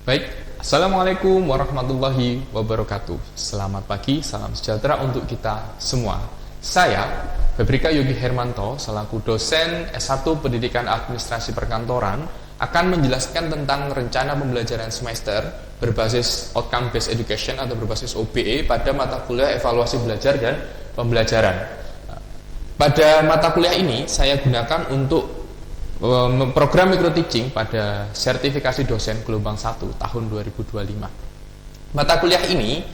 Baik, Assalamualaikum warahmatullahi wabarakatuh. Selamat pagi, salam sejahtera untuk kita semua. Saya, Febrika Yogi Hermanto, selaku dosen S1 Pendidikan Administrasi Perkantoran, akan menjelaskan tentang rencana pembelajaran semester berbasis Outcome Based Education atau berbasis OBE pada mata kuliah evaluasi belajar dan pembelajaran. Pada mata kuliah ini, saya gunakan untuk program micro teaching pada sertifikasi dosen gelombang 1 tahun 2025. Mata kuliah ini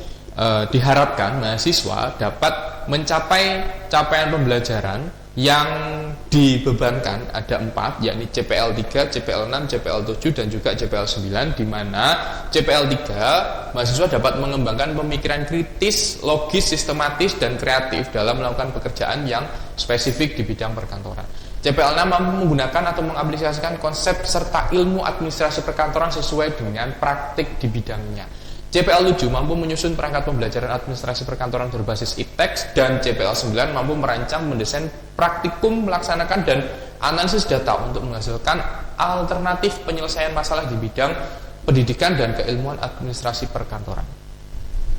diharapkan mahasiswa dapat mencapai capaian pembelajaran yang dibebankan ada 4, yakni CPL 3, CPL 6, CPL 7 dan juga CPL 9, di mana CPL 3 mahasiswa dapat mengembangkan pemikiran kritis, logis, sistematis dan kreatif dalam melakukan pekerjaan yang spesifik di bidang perkantoran. CPL 6 mampu menggunakan atau mengaplikasikan konsep serta ilmu administrasi perkantoran sesuai dengan praktik di bidangnya. CPL 7 mampu menyusun perangkat pembelajaran administrasi perkantoran berbasis e-text, dan CPL 9 mampu merancang, mendesain praktikum, melaksanakan dan analisis data untuk menghasilkan alternatif penyelesaian masalah di bidang pendidikan dan keilmuan administrasi perkantoran.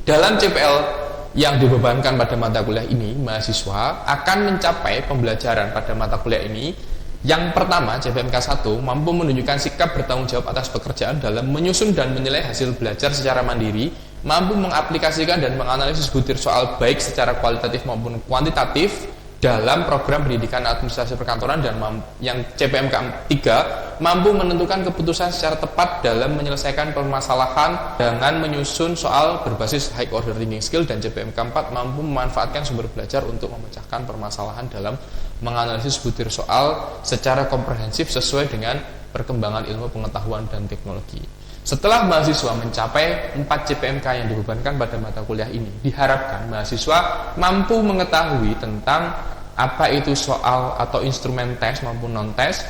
Dalam CPL yang dibebankan pada mata kuliah ini, mahasiswa akan mencapai pembelajaran pada mata kuliah ini. Yang pertama, CPMK 1 mampu menunjukkan sikap bertanggung jawab atas pekerjaan dalam menyusun dan menilai hasil belajar secara mandiri, mampu mengaplikasikan dan menganalisis butir soal baik secara kualitatif maupun kuantitatif dalam program pendidikan administrasi perkantoran, dan yang CPMK 3 mampu menentukan keputusan secara tepat dalam menyelesaikan permasalahan dengan menyusun soal berbasis high order thinking skill, dan CPMK 4 mampu memanfaatkan sumber belajar untuk memecahkan permasalahan dalam menganalisis butir soal secara komprehensif sesuai dengan perkembangan ilmu pengetahuan dan teknologi. Setelah mahasiswa mencapai 4 CPMK yang dibebankan pada mata kuliah ini, diharapkan mahasiswa mampu mengetahui tentang apa itu soal atau instrumen tes maupun non-tes.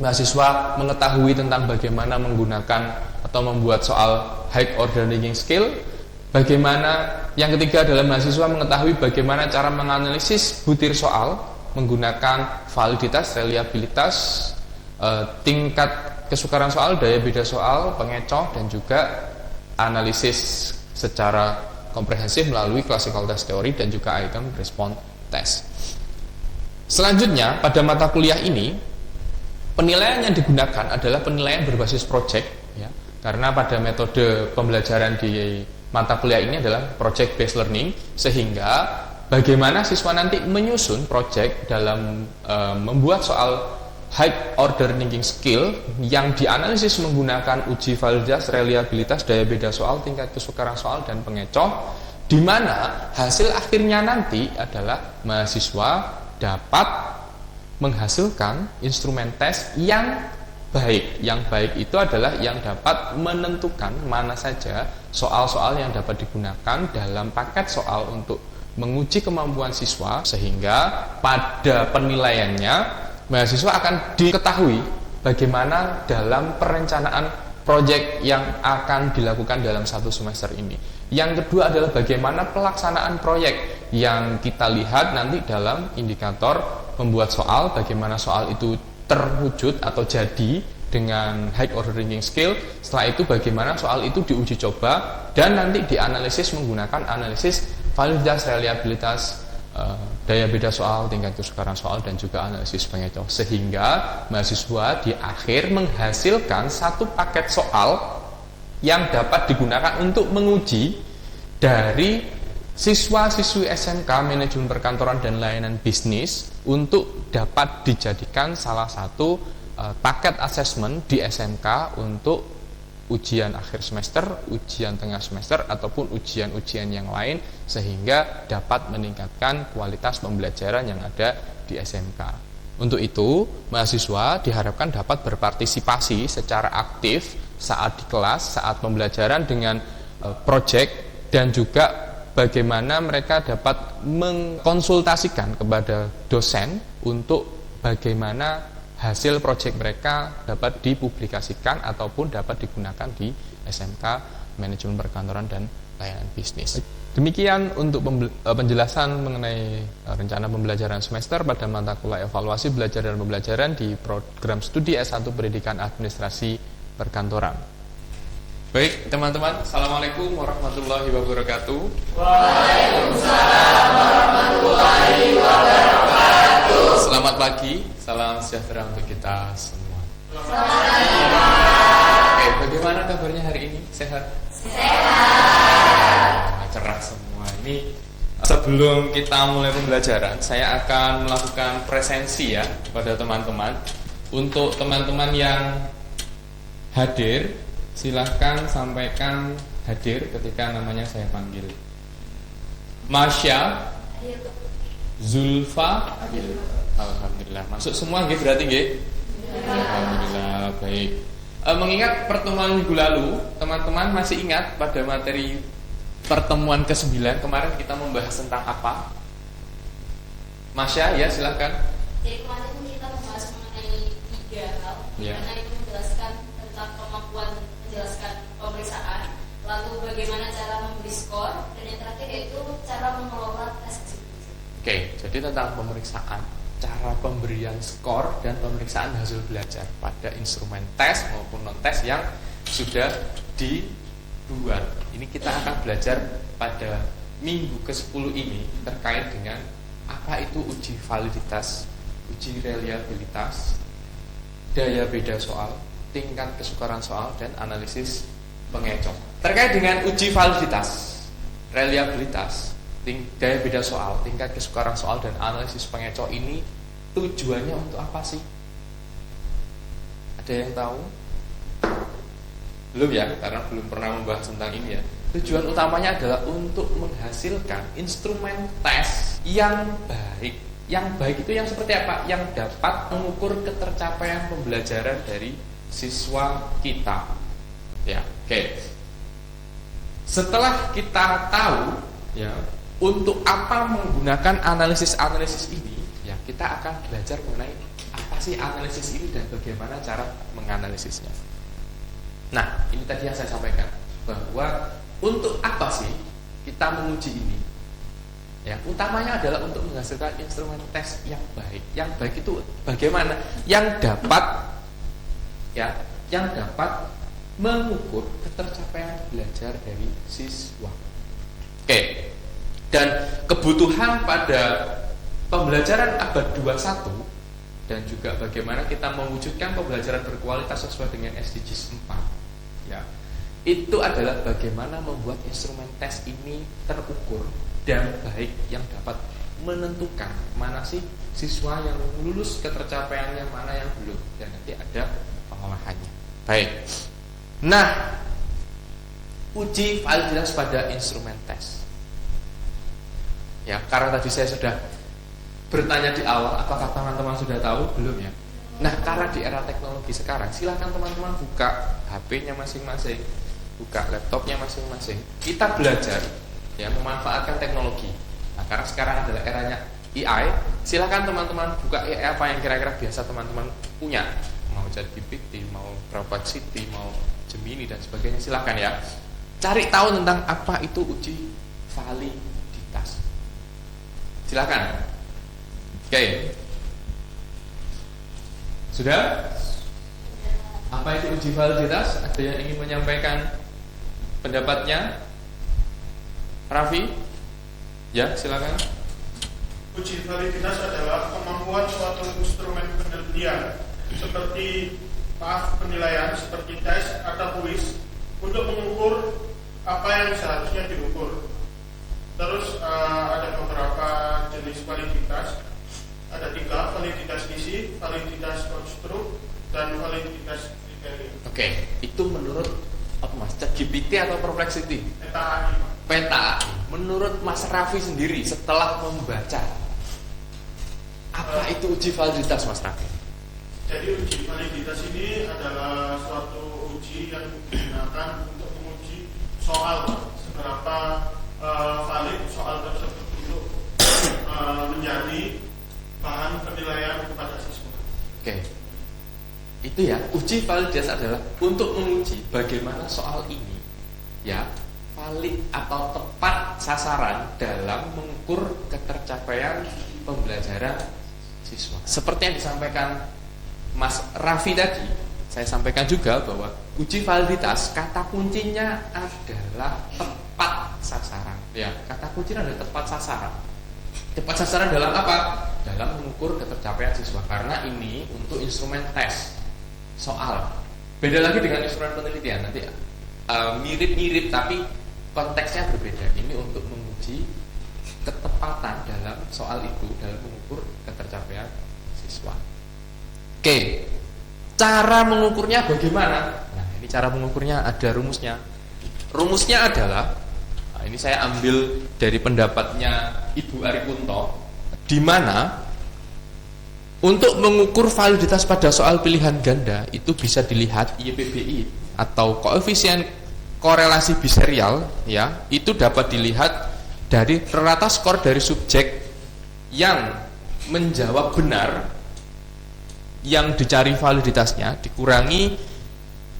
Mahasiswa mengetahui tentang bagaimana menggunakan atau membuat soal high order thinking skill. Bagaimana, yang ketiga adalah mahasiswa mengetahui bagaimana cara menganalisis butir soal menggunakan validitas, reliabilitas, tingkat kesukaran soal, daya beda soal, pengecoh, dan juga analisis secara komprehensif melalui classical test theory dan juga item response test. Selanjutnya, pada mata kuliah ini, penilaian yang digunakan adalah penilaian berbasis project, ya, karena pada metode pembelajaran di mata kuliah ini adalah project based learning, sehingga bagaimana siswa nanti menyusun project dalam membuat soal high order thinking skill yang dianalisis menggunakan uji validitas, reliabilitas, daya beda soal, tingkat kesukaran soal, dan pengecoh, di mana hasil akhirnya nanti adalah mahasiswa dapat menghasilkan instrumen tes yang baik. Yang baik itu adalah yang dapat menentukan mana saja soal-soal yang dapat digunakan dalam paket soal untuk menguji kemampuan siswa, sehingga pada penilaiannya mahasiswa akan diketahui bagaimana dalam perencanaan proyek yang akan dilakukan dalam satu semester ini. Yang kedua adalah bagaimana pelaksanaan proyek yang kita lihat nanti dalam indikator membuat soal, bagaimana soal itu terwujud atau jadi dengan high order thinking skill. Setelah itu bagaimana soal itu diuji coba dan nanti dianalisis menggunakan analisis validitas, reliabilitas, daya beda soal, tingkat kesukaran soal, dan juga analisis pengecoh, sehingga mahasiswa di akhir menghasilkan satu paket soal yang dapat digunakan untuk menguji dari siswa-siswi SMK Manajemen Perkantoran dan Layanan Bisnis untuk dapat dijadikan salah satu paket assessment di SMK untuk ujian akhir semester, ujian tengah semester, ataupun ujian-ujian yang lain, sehingga dapat meningkatkan kualitas pembelajaran yang ada di SMK. Untuk itu, mahasiswa diharapkan dapat berpartisipasi secara aktif saat di kelas, saat pembelajaran dengan project, dan juga bagaimana mereka dapat mengkonsultasikan kepada dosen untuk bagaimana hasil proyek mereka dapat dipublikasikan ataupun dapat digunakan di SMK Manajemen Perkantoran dan Layanan Bisnis. Demikian untuk penjelasan mengenai rencana pembelajaran semester pada mata kuliah evaluasi belajar dan pembelajaran di program studi S1 Pendidikan Administrasi Perkantoran. Baik, teman-teman, Assalamualaikum warahmatullahi wabarakatuh. Waalaikumsalam warahmatullahi wabarakatuh. Selamat pagi, salam sejahtera untuk kita semua. Selamat. Oke, bagaimana kabarnya hari ini? Sehat? Sehat. Cerah semua. Ini sebelum kita mulai pembelajaran, saya akan melakukan presensi ya kepada teman-teman. Untuk teman-teman yang hadir, silahkan sampaikan hadir ketika namanya saya panggil. Marsha, Zulfa, alhamdulillah. Masuk semua nggih berarti nggih? Alhamdulillah, baik. Mengingat pertemuan minggu lalu, teman-teman masih ingat pada materi pertemuan ke-9 kemarin kita membahas tentang apa? Masya, ya silahkan. Jadi kemarin kita membahas mengenai 3 hal. Ya. Karena itu menjelaskan tentang kemampuan menjelaskan pemeriksaan, lalu bagaimana cara memberi skor, dan yang terakhir yaitu cara mengelola tes kesimpulan. Oke, jadi tentang pemeriksaan, cara pemberian skor dan pemeriksaan hasil belajar pada instrumen tes maupun non tes yang sudah dibuat. Ini kita akan belajar pada minggu ke-10 ini terkait dengan apa itu uji validitas, uji reliabilitas, daya beda soal, tingkat kesukaran soal, dan analisis pengecoh. Terkait dengan uji validitas, reliabilitas, daya beda soal, tingkat kesukaran soal, dan analisis pengecoh ini tujuannya untuk apa sih? Ada yang tahu? Belum ya, karena belum pernah membahas tentang ini ya. Tujuan utamanya adalah untuk menghasilkan instrumen tes yang baik. Yang baik itu yang seperti apa? Yang dapat mengukur ketercapaian pembelajaran dari siswa kita. Ya, oke. Setelah kita tahu ya untuk apa menggunakan analisis ini, ya kita akan belajar mengenai apa sih analisis ini dan bagaimana cara menganalisisnya. Nah, ini tadi yang saya sampaikan bahwa untuk apa sih kita menguji ini? Ya, utamanya adalah untuk menghasilkan instrumen tes yang baik. Yang baik itu bagaimana? Yang dapat mengukur ketercapaian belajar dari siswa. Oke. Dan kebutuhan pada pembelajaran abad 21 dan juga bagaimana kita mewujudkan pembelajaran berkualitas sesuai dengan SDGs 4 ya, itu adalah bagaimana membuat instrumen tes ini terukur dan baik yang dapat menentukan mana sih siswa yang lulus ketercapaiannya, mana yang belum, dan nanti ada pengolahannya. Baik. Nah, uji validitas pada instrumen tes. Ya, karena tadi saya sudah bertanya di awal, apakah teman-teman sudah tahu? Belum ya? Nah, karena di era teknologi sekarang, silakan teman-teman buka HP-nya masing-masing, buka laptopnya masing-masing. Kita belajar ya memanfaatkan teknologi. Nah, karena sekarang adalah eranya AI, silakan teman-teman buka AI apa yang kira-kira biasa teman-teman punya. Mau ChatGPT, mau Perplexity, mau Gemini dan sebagainya, silakan ya. Cari tahu tentang apa itu uji validitas. Silakan. Oke. Sudah? Apa itu uji validitas? Ada yang ingin menyampaikan pendapatnya? Raffi? Ya, silakan. Uji validitas adalah kemampuan suatu instrumen penelitian seperti penilaian seperti tes atau kuis untuk mengukur apa yang seharusnya diukur. Terus ada beberapa jenis validitas. Ada 3, validitas isi, validitas konstruk, dan validitas kriteria. Oke, itu menurut apa Mas? ChatGPT atau Perplexity? Peta AI. Peta AI. Menurut Mas Raffi sendiri setelah membaca, apa itu uji validitas Mas Raffi? Jadi uji validitas ini adalah suatu uji yang digunakan untuk menguji soal seberapa valid soal tersebut untuk menjadi bahan penilaian kepada siswa. Oke. Itu ya, uji validitas adalah untuk menguji bagaimana soal ini ya valid atau tepat sasaran dalam mengukur ketercapaian pembelajaran siswa. Seperti yang disampaikan Mas Raffi tadi, saya sampaikan juga bahwa uji validitas kata kuncinya adalah tepat sasaran. Ya, kata kuncinya adalah tepat sasaran. Tepat sasaran dalam apa? Dalam mengukur ketercapaian siswa. Karena ini untuk instrumen tes soal. Beda lagi dengan instrumen penelitian nanti mirip-mirip tapi konteksnya berbeda. Ini untuk menguji ketepatan dalam soal itu dalam mengukur ketercapaian siswa. Oke, cara mengukurnya bagaimana? Nah, ini cara mengukurnya ada rumusnya. Rumusnya adalah, nah ini saya ambil dari pendapatnya Ibu Aripunto, di mana untuk mengukur validitas pada soal pilihan ganda itu bisa dilihat YPBI atau koefisien korelasi biserial, ya, itu dapat dilihat dari rata skor dari subjek yang menjawab benar yang dicari validitasnya dikurangi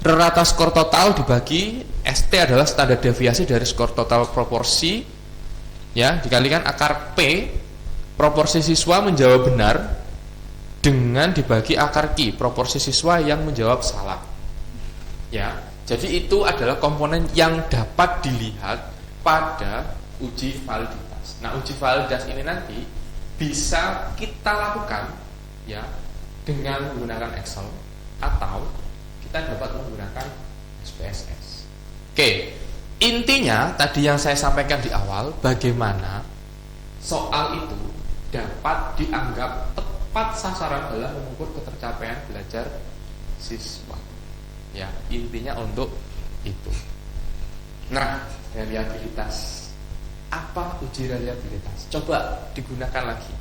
rata skor total dibagi ST adalah standar deviasi dari skor total proporsi, ya, dikalikan akar P proporsi siswa menjawab benar dengan dibagi akar Q proporsi siswa yang menjawab salah. Ya, jadi itu adalah komponen yang dapat dilihat pada uji validitas. Nah, uji validitas ini nanti bisa kita lakukan, ya, dengan menggunakan Excel atau kita dapat menggunakan SPSS. Oke, intinya tadi yang saya sampaikan di awal, bagaimana soal itu dapat dianggap tepat sasaran dalam mengukur ketercapaian belajar siswa. Ya, intinya untuk itu. Nah, reliabilitas. Apa uji reliabilitas? Coba digunakan lagi.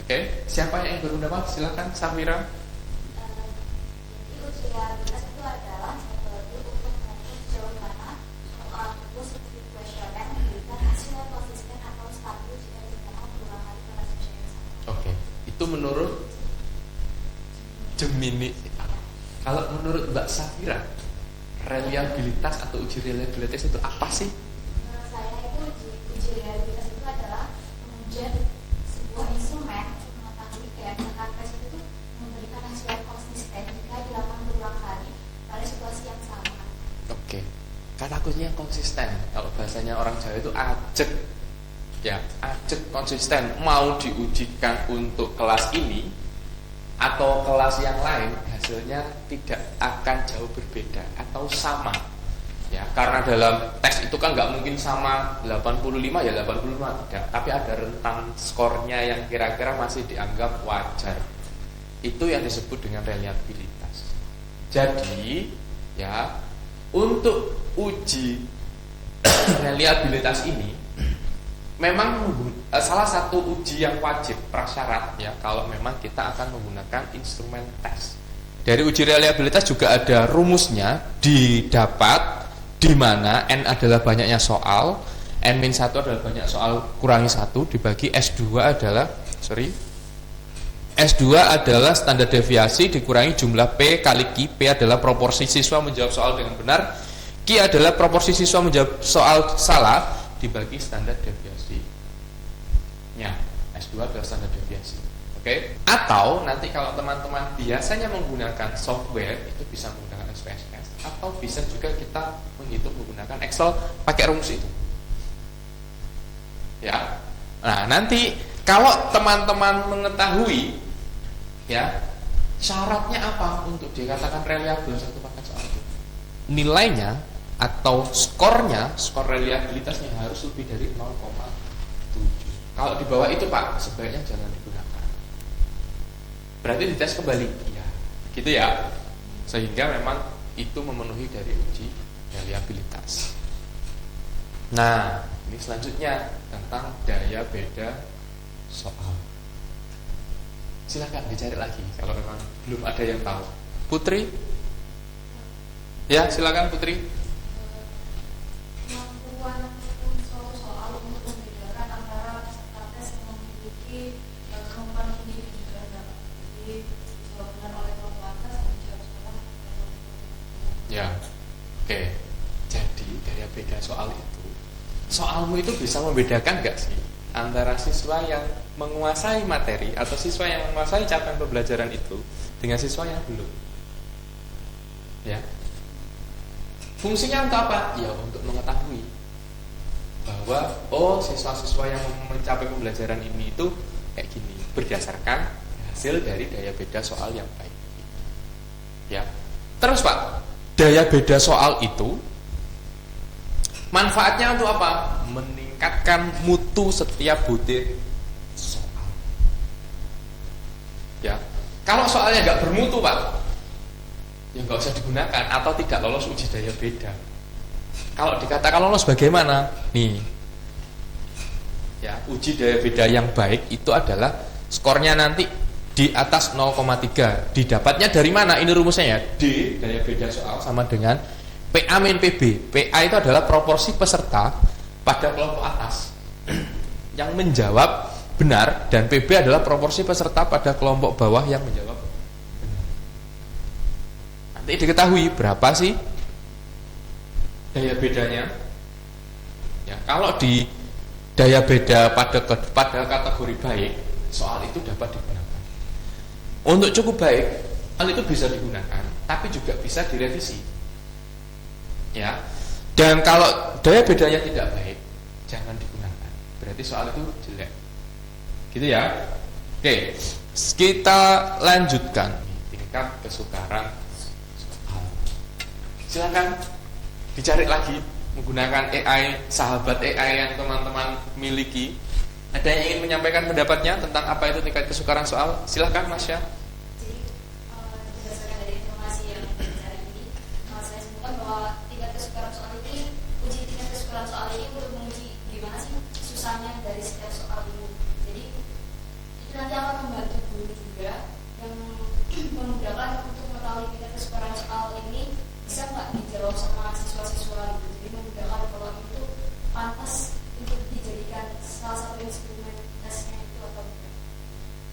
Oke, siapa yang berpendapat? Silakan, Safira. Jadi uji reliabilitas itu adalah metode untuk mengukur sejauh mana soal itu seperti kuesioner memberikan hasil yang konsisten atau stabil jika digunakan berulang kali pada subjek yang sama. Oke, itu menurut Gemini. Kalau menurut Mbak Safira, reliabilitas atau uji reliabilitas itu apa sih? Menurut saya itu uji reliabilitas itu adalah pengujian sebuah instrumen untuk mengetahui keyakinan tes itu memberikan hasil yang konsisten jika dilakukan berulang kali pada situasi yang sama. Oke, kata kuncinya konsisten. Kalau bahasanya orang Jawa itu ajek. Ya, ajek konsisten. Mau diujikan untuk kelas ini atau kelas yang lain, hasilnya tidak akan jauh berbeda atau sama, ya, karena dalam tes itu kan nggak mungkin sama 85 ya 85 tidak, tapi ada rentang skornya yang kira-kira masih dianggap wajar. Itu yang disebut dengan reliabilitas. Jadi, ya, untuk uji reliabilitas ini memang salah satu uji yang wajib prasyarat, ya, kalau memang kita akan menggunakan instrumen tes. Dari uji reliabilitas juga ada rumusnya, didapat di mana N adalah banyaknya soal, N-1 adalah banyak soal kurangi 1 dibagi S2 adalah standar deviasi dikurangi jumlah P kali Q. P adalah proporsi siswa menjawab soal dengan benar, Q adalah proporsi siswa menjawab soal salah dibagi standar deviasinya. S2 adalah standar deviasi. Oke? Atau nanti kalau teman-teman biasanya menggunakan software itu bisa menggunakan SPSS atau bisa juga kita menghitung menggunakan Excel pakai rumus itu. Ya. Nah, nanti kalau teman-teman mengetahui, ya, syaratnya apa untuk dikatakan reliable satu paket soal itu? Nilainya atau skornya, skor reliabilitasnya harus lebih dari 0,7. Kalau di bawah itu, Pak, sebaiknya jangan digunakan. Berarti dites kembali, ya, gitu ya. Sehingga memang itu memenuhi dari uji reliabilitas. Nah, ini selanjutnya tentang daya beda soal. Silakan dicari lagi kalau memang belum ada yang tahu. Putri? Ya, silakan Putri. Kemampuan suatu soal untuk membedakan antara peserta tes yang memiliki kemampuan tinggi dan juga rendah. Jadi dijawab benar oleh kelompok atas dan dijawab salah oleh kelompok bawah. Ya, oke. Jadi daya beda soal itu, soalmu itu bisa membedakan nggak sih antara siswa yang menguasai materi atau siswa yang menguasai capaian pembelajaran itu dengan siswa yang belum. Ya. Fungsinya untuk apa? Ya untuk mengetahui bahwa siswa-siswa yang mencapai pembelajaran ini itu kayak gini berdasarkan hasil dari daya beda soal yang baik. Ya. Terus Pak, daya beda soal itu manfaatnya untuk apa? Meningkatkan mutu setiap butir soal. Ya. Kalau soalnya nggak bermutu Pak, ya nggak usah digunakan atau tidak lolos uji daya beda. Kalau dikatakan lolos bagaimana? Nih, ya uji daya beda yang baik itu adalah skornya nanti di atas 0,3. Didapatnya dari mana? Ini rumusnya ya. D daya beda soal sama dengan PA min PB. PA itu adalah proporsi peserta pada kelompok atas yang menjawab benar, dan PB adalah proporsi peserta pada kelompok bawah yang menjawab benar. Nanti diketahui berapa sih daya bedanya. Ya, kalau di daya beda pada kategori baik, soal itu dapat digunakan. Untuk cukup baik, hal itu bisa digunakan, tapi juga bisa direvisi. Ya. Dan kalau daya bedanya tidak baik, jangan digunakan. Berarti soal itu jelek. Gitu ya. Oke, kita lanjutkan tingkat kesukaran soal. Silakan dicari lagi menggunakan AI, sahabat AI yang teman-teman miliki. Ada yang ingin menyampaikan pendapatnya tentang apa itu tingkat kesukaran soal? Silahkan Mas Syah. Jadi berdasarkan dari informasi yang dicari ini, saya sebutkan bahwa tingkat kesukaran soal ini, uji tingkat kesukaran soal ini untuk menguji gimana sih susahnya dari setiap soal ini. Jadi itu nanti akan membantu guru juga yang memudahkan untuk mengetahui tingkat kesukaran soal ini bisa nggak dijawab sama siswa-siswa gitu. Jadi memudahkan kalau itu pantas untuk dijadikan salah satu instrumen tesnya itu atau tidak.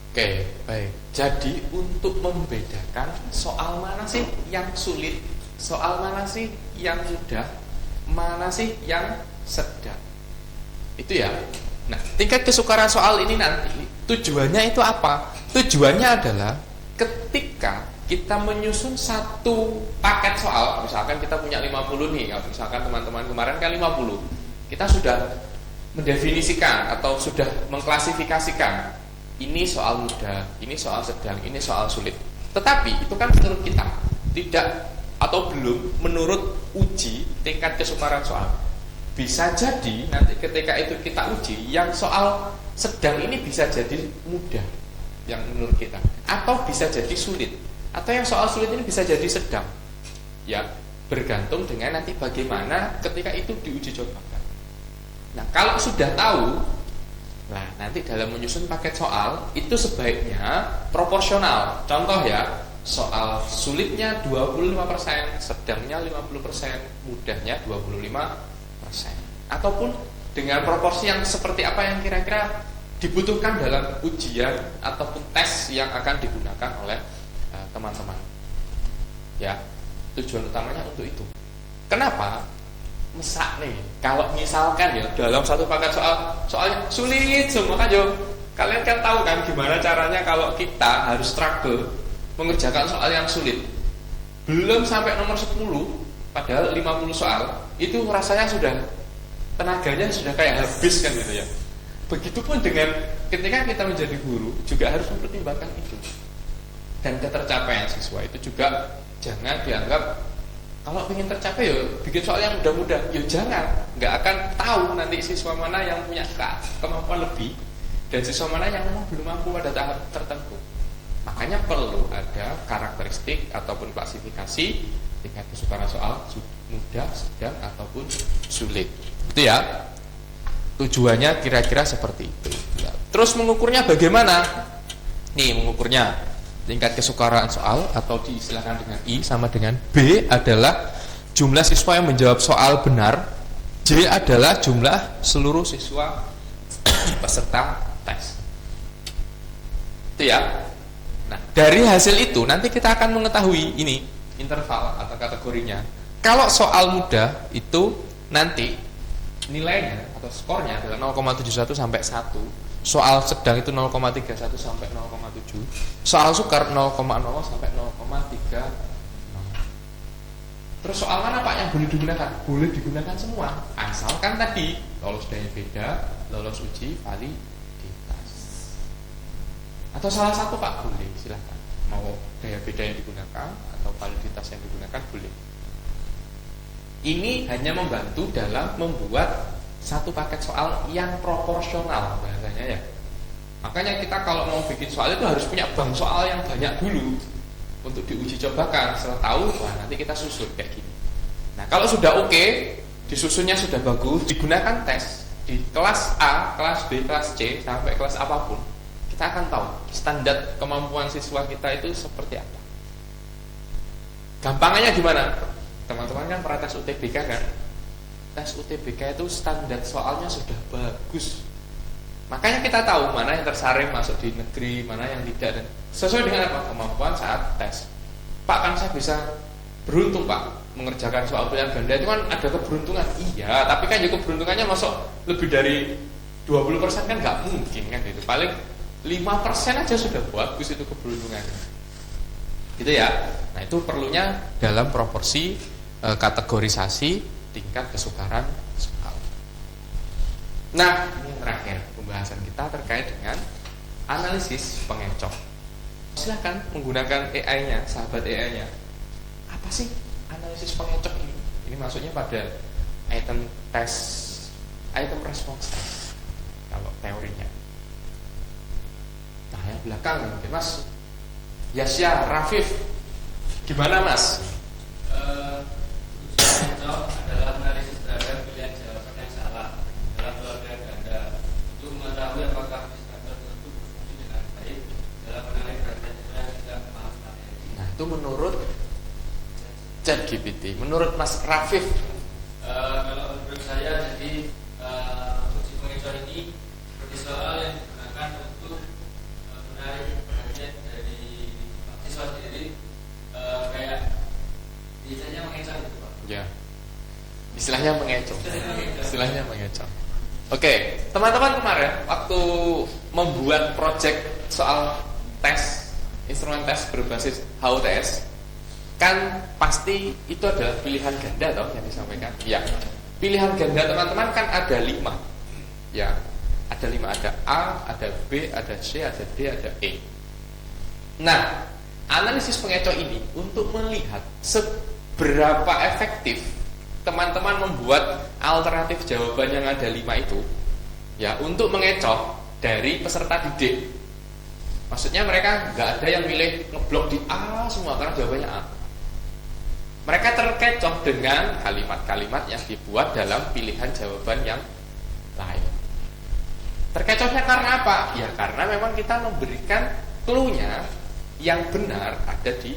Oke, baik. Jadi untuk membedakan soal mana sih yang sulit, soal mana sih yang mudah, mana sih yang sedang, itu ya. Nah, tingkat kesukaran soal ini nanti tujuannya itu apa? Tujuannya adalah ketika kita menyusun satu paket soal, misalkan kita punya 50 nih, misalkan teman-teman kemarin kan 50, kita sudah mendefinisikan atau sudah mengklasifikasikan ini soal mudah, ini soal sedang, ini soal sulit. Tetapi itu kan menurut kita, tidak atau belum menurut uji tingkat kesukaran soal. Bisa jadi nanti ketika itu kita uji, yang soal sedang ini bisa jadi mudah yang menurut kita, atau bisa jadi sulit, atau yang soal sulit ini bisa jadi sedang. Ya, bergantung dengan nanti bagaimana ketika itu diuji cobakan. Nah, kalau sudah tahu, nah nanti dalam menyusun paket soal itu sebaiknya proporsional. Contoh ya, soal sulitnya 25%, sedangnya 50%, mudahnya 25%. Ataupun dengan proporsi yang seperti apa yang kira-kira dibutuhkan dalam ujian ataupun tes yang akan digunakan oleh teman-teman. Ya, tujuan utamanya untuk itu. Kenapa? Mesak nih, kalau misalkan ya dalam satu paket soalnya sulit semua kan yo. Kalian kan tahu kan gimana caranya kalau kita harus struggle mengerjakan soal yang sulit. Belum sampai nomor 10, padahal 50 soal, itu rasanya sudah tenaganya sudah kayak habis kan gitu ya. Begitupun dengan ketika kita menjadi guru juga harus mempertimbangkan itu. Dan ketercapaian siswa itu juga jangan dianggap kalau ingin tercapai ya bikin soal yang mudah-mudah, ya jangan, nggak akan tahu nanti siswa mana yang punya kemampuan lebih dan siswa mana yang memang belum mampu pada tahap tertentu. Makanya perlu ada karakteristik ataupun klasifikasi tingkat kesukaran soal mudah, sedang ataupun sulit. Itu ya. Tujuannya kira-kira seperti itu. Ya. Terus mengukurnya bagaimana? Nih mengukurnya. Tingkat kesukaran soal atau diistilahkan dengan I sama dengan B adalah jumlah siswa yang menjawab soal benar. J adalah jumlah seluruh siswa peserta tes. Itu ya. Nah, dari hasil itu nanti kita akan mengetahui ini interval atau kategorinya. Kalau soal mudah itu nanti nilainya atau skornya adalah 0,71 sampai 1. Soal sedang itu 0,31 sampai 0,7. Soal sukar 0,0 sampai 0,3. Terus soal mana Pak yang boleh digunakan? Boleh digunakan semua, asalkan tadi lolos daya beda, lolos uji validitas. Atau salah satu Pak boleh, silahkan. Mau daya beda yang digunakan atau validitas yang digunakan boleh. Ini hanya membantu dalam membuat satu paket soal yang proporsional bahasanya ya. Makanya kita kalau mau bikin soal itu harus punya bank soal yang banyak dulu untuk diuji cobakan. Setelah tahu, wah nanti kita susun kayak gini. Nah kalau sudah oke, disusunnya sudah bagus, digunakan tes di kelas A, kelas B, kelas C sampai kelas apapun, kita akan tahu standar kemampuan siswa kita itu seperti apa. Gampangannya gimana? Teman-teman kan pernah tes UTBK kan? Tes UTBK itu standar soalnya sudah bagus. Makanya kita tahu mana yang tersaring masuk di negeri, mana yang tidak, dan sesuai dengan apa? Kemampuan saat tes. Pak, kan saya bisa beruntung Pak mengerjakan soal pilihan ganda, itu kan ada keberuntungan. Iya, tapi kan juga keberuntungannya masuk lebih dari 20% kan nggak mungkin kan itu. Paling 5% aja sudah bagus itu keberuntungannya. Gitu ya. Nah, itu perlunya dalam proporsi kategorisasi tingkat kesukaran soal. Nah, ini yang terakhir pembahasan kita terkait dengan analisis pengecoh. Silahkan menggunakan AI-nya, sahabat AI-nya. Apa sih analisis pengecoh ini? Ini maksudnya pada item tes, item response test kalau teorinya. Nah, yang belakang mungkin Mas Yasya, Rafif, gimana Mas? Pengecoh adalah analisis terhadap pilihan jawaban yang salah dalam keluarga ganda untuk mengetahui apakah sistem tertentu berfungsi dengan baik dalam menarik perhatian siswa yang tidak paham materi. Nah, itu menurut ChatGPT. Menurut Mas Rafif? Kalau menurut saya, jadi uji pengecoh ini seperti soal yang digunakan untuk menarik perhatian dari siswa sendiri, kayak biasanya mengecoh itu Pak. Ya. Istilahnya mengecoh. Istilahnya mengecoh. Oke, teman-teman kemarin waktu membuat project soal tes, instrumen tes berbasis HUTS, kan pasti itu adalah pilihan ganda toh yang disampaikan. Ya. Pilihan ganda teman-teman kan ada 5. Ya. Ada 5, ada A, ada B, ada C, ada D, ada E. Nah, analisis pengecoh ini untuk melihat seberapa efektif teman-teman membuat alternatif jawaban yang ada 5 itu, ya, untuk mengecoh dari peserta didik. Maksudnya mereka nggak ada yang milih ngeblok di A semua karena jawabannya A. Mereka terkecoh dengan kalimat-kalimat yang dibuat dalam pilihan jawaban yang lain. Terkecohnya karena apa? Ya karena memang kita memberikan clue-nya yang benar ada di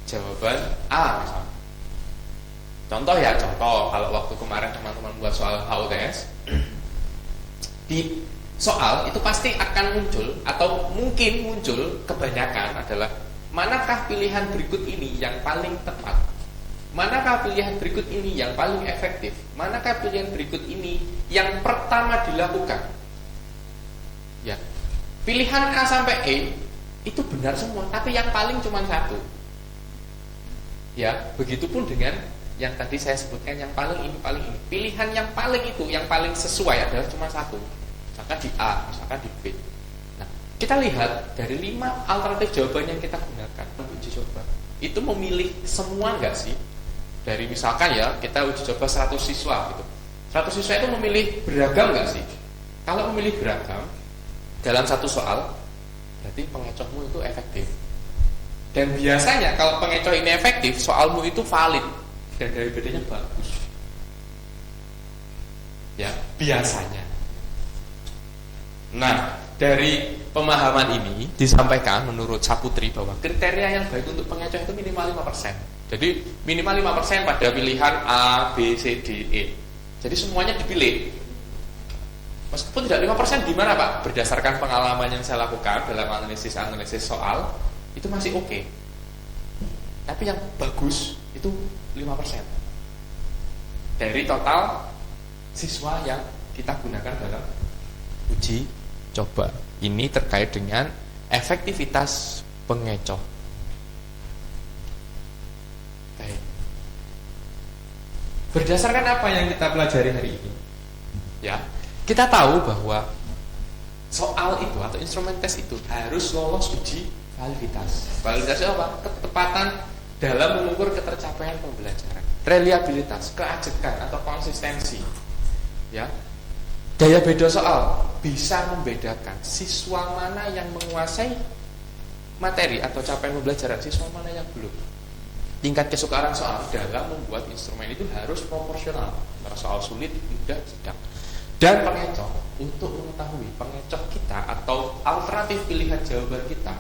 jawaban A misalnya. Contoh kalau waktu kemarin teman-teman buat soal HUTS, di soal itu pasti akan muncul atau mungkin muncul kebanyakan adalah manakah pilihan berikut ini yang paling tepat, manakah pilihan berikut ini yang paling efektif, manakah pilihan berikut ini yang pertama dilakukan. Ya, pilihan A sampai E itu benar semua, tapi yang paling cuma satu. Ya, begitupun dengan yang tadi saya sebutkan, yang paling ini, paling ini. Pilihan yang paling itu, yang paling sesuai adalah cuma satu. Misalkan di A, misalkan di B. Nah, kita lihat dari 5 alternatif jawaban yang kita gunakan untuk uji coba, itu memilih semua nggak sih? Dari misalkan ya, kita uji coba 100 siswa gitu. 100 siswa itu memilih beragam nggak sih? Kalau memilih beragam dalam satu soal, berarti pengecohmu itu efektif. Dan biasanya kalau pengecoh ini efektif, soalmu itu valid dan dari bedanya bagus. Ya, biasanya. Nah, dari pemahaman ini disampaikan menurut Saputri bahwa kriteria yang baik untuk pengecoh itu minimal 5%. Jadi minimal 5% pada pilihan A, B, C, D, E. Jadi semuanya dipilih. Meskipun tidak 5%, gimana Pak? Berdasarkan pengalaman yang saya lakukan dalam analisis soal, itu masih oke. Tapi yang bagus itu 5% dari total siswa yang kita gunakan dalam uji coba. Ini terkait dengan efektivitas pengecoh. Baik. Berdasarkan apa yang kita pelajari hari ini, ya, kita tahu bahwa soal itu atau instrumen tes itu harus lolos uji validitas. Validitas itu apa? Ketepatan dalam mengukur ketercapaian pembelajaran, reliabilitas, keajekan atau konsistensi. Ya, daya beda soal bisa membedakan siswa mana yang menguasai materi atau capaian pembelajaran, siswa mana yang belum. Tingkat kesukaran soal dalam membuat instrumen itu harus proporsional antara soal sulit, mudah, sedang. Dan pengecoh untuk mengetahui pengecoh kita atau alternatif pilihan jawaban kita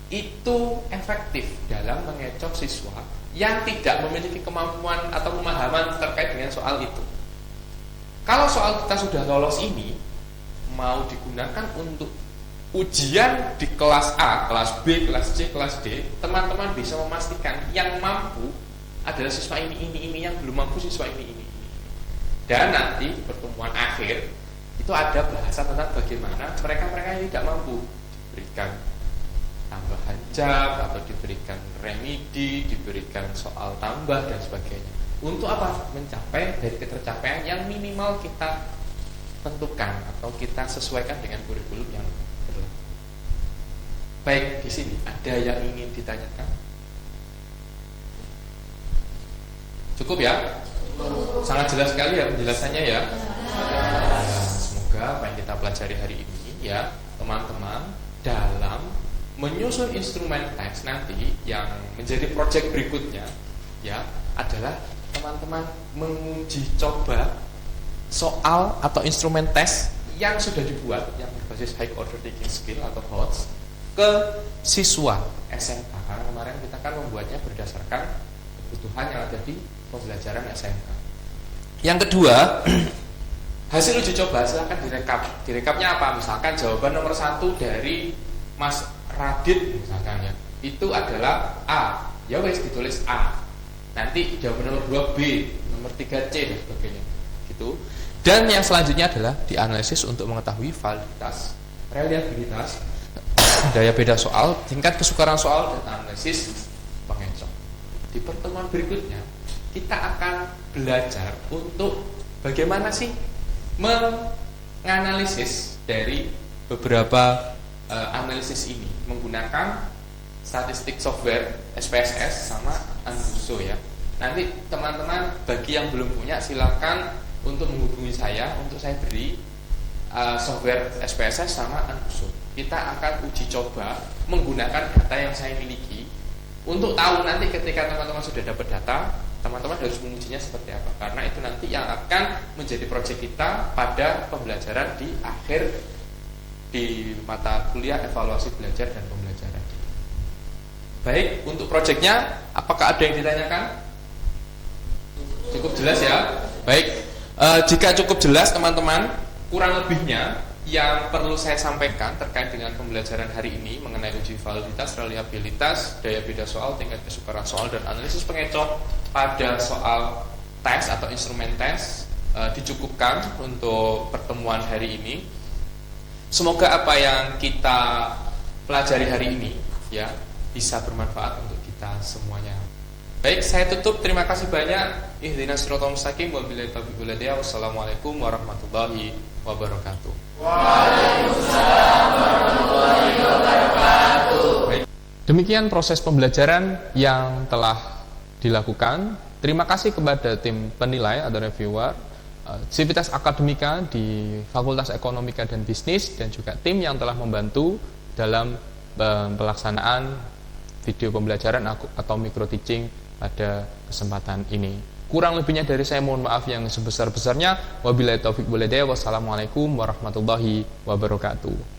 itu efektif dalam mengecoh siswa yang tidak memiliki kemampuan atau pemahaman terkait dengan soal itu. Kalau soal kita sudah lolos ini mau digunakan untuk ujian di kelas A, kelas B, kelas C, kelas D, teman-teman bisa memastikan yang mampu adalah siswa ini, yang belum mampu siswa ini. Dan nanti pertemuan akhir itu ada bahasan tentang bagaimana mereka yang tidak mampu diberikan tambahan jam atau diberikan remedi, diberikan soal tambah dan sebagainya. Untuk apa? Mencapai dari ketercapaian yang minimal kita tentukan atau kita sesuaikan dengan kurikulum yang berlaku. Baik, di sini ada yang ingin ditanyakan? Cukup ya? Sangat jelas sekali ya penjelasannya ya. Semoga apa yang kita pelajari hari ini ya teman-teman dalam menyusun instrumen tes nanti yang menjadi proyek berikutnya ya adalah teman-teman menguji coba soal atau instrumen tes yang sudah dibuat yang berbasis high order taking skill atau HOTS ke siswa SMK, karena kemarin kita kan membuatnya berdasarkan kebutuhan yang ada di pembelajaran SMK. Yang kedua, hasil uji coba silahkan direkap. Direkapnya apa? Misalkan jawaban nomor 1 dari Mas Radit misalkan ya, itu adalah A, ya wes ditulis A. Nanti jawaban nomor 2 B, nomor 3 C dan sebagainya gitu. Dan yang selanjutnya adalah dianalisis untuk mengetahui validitas, reliabilitas, daya beda soal, tingkat kesukaran soal, dan analisis pengecoh. Di pertemuan berikutnya kita akan belajar untuk bagaimana sih menganalisis dari beberapa analisis ini menggunakan statistik software SPSS sama Anbuso ya. Nanti teman-teman bagi yang belum punya silakan untuk menghubungi saya untuk saya beri software SPSS sama Anbuso. Kita akan uji coba menggunakan data yang saya miliki untuk tahu nanti ketika teman-teman sudah dapat data, teman-teman harus mengujinya seperti apa, karena itu nanti yang akan menjadi proyek kita pada pembelajaran di akhir di mata kuliah evaluasi belajar dan pembelajaran. Baik, untuk proyeknya apakah ada yang ditanyakan? Cukup jelas ya? Baik, jika cukup jelas teman-teman, kurang lebihnya yang perlu saya sampaikan terkait dengan pembelajaran hari ini mengenai uji validitas, reliabilitas, daya beda soal, tingkat kesukaran soal, dan analisis pengecoh pada soal tes atau instrumen tes dicukupkan untuk pertemuan hari ini. Semoga apa yang kita pelajari hari ini ya bisa bermanfaat untuk kita semuanya. Baik, saya tutup. Terima kasih banyak. Ihdinas siratal mustaqim wabillahi taufiq wal hidayah. Wassalamualaikum warahmatullahi wabarakatuh. Waalaikumsalam warahmatullahi wabarakatuh. Baik. Demikian proses pembelajaran yang telah dilakukan. Terima kasih kepada tim penilai atau reviewer Civitas Akademika di Fakultas Ekonomika dan Bisnis, dan juga tim yang telah membantu dalam pelaksanaan video pembelajaran atau micro teaching pada kesempatan ini. Kurang lebihnya dari saya mohon maaf yang sebesar-besarnya. Wabillahi taufiq wal hidayah. Wassalamualaikum warahmatullahi wabarakatuh.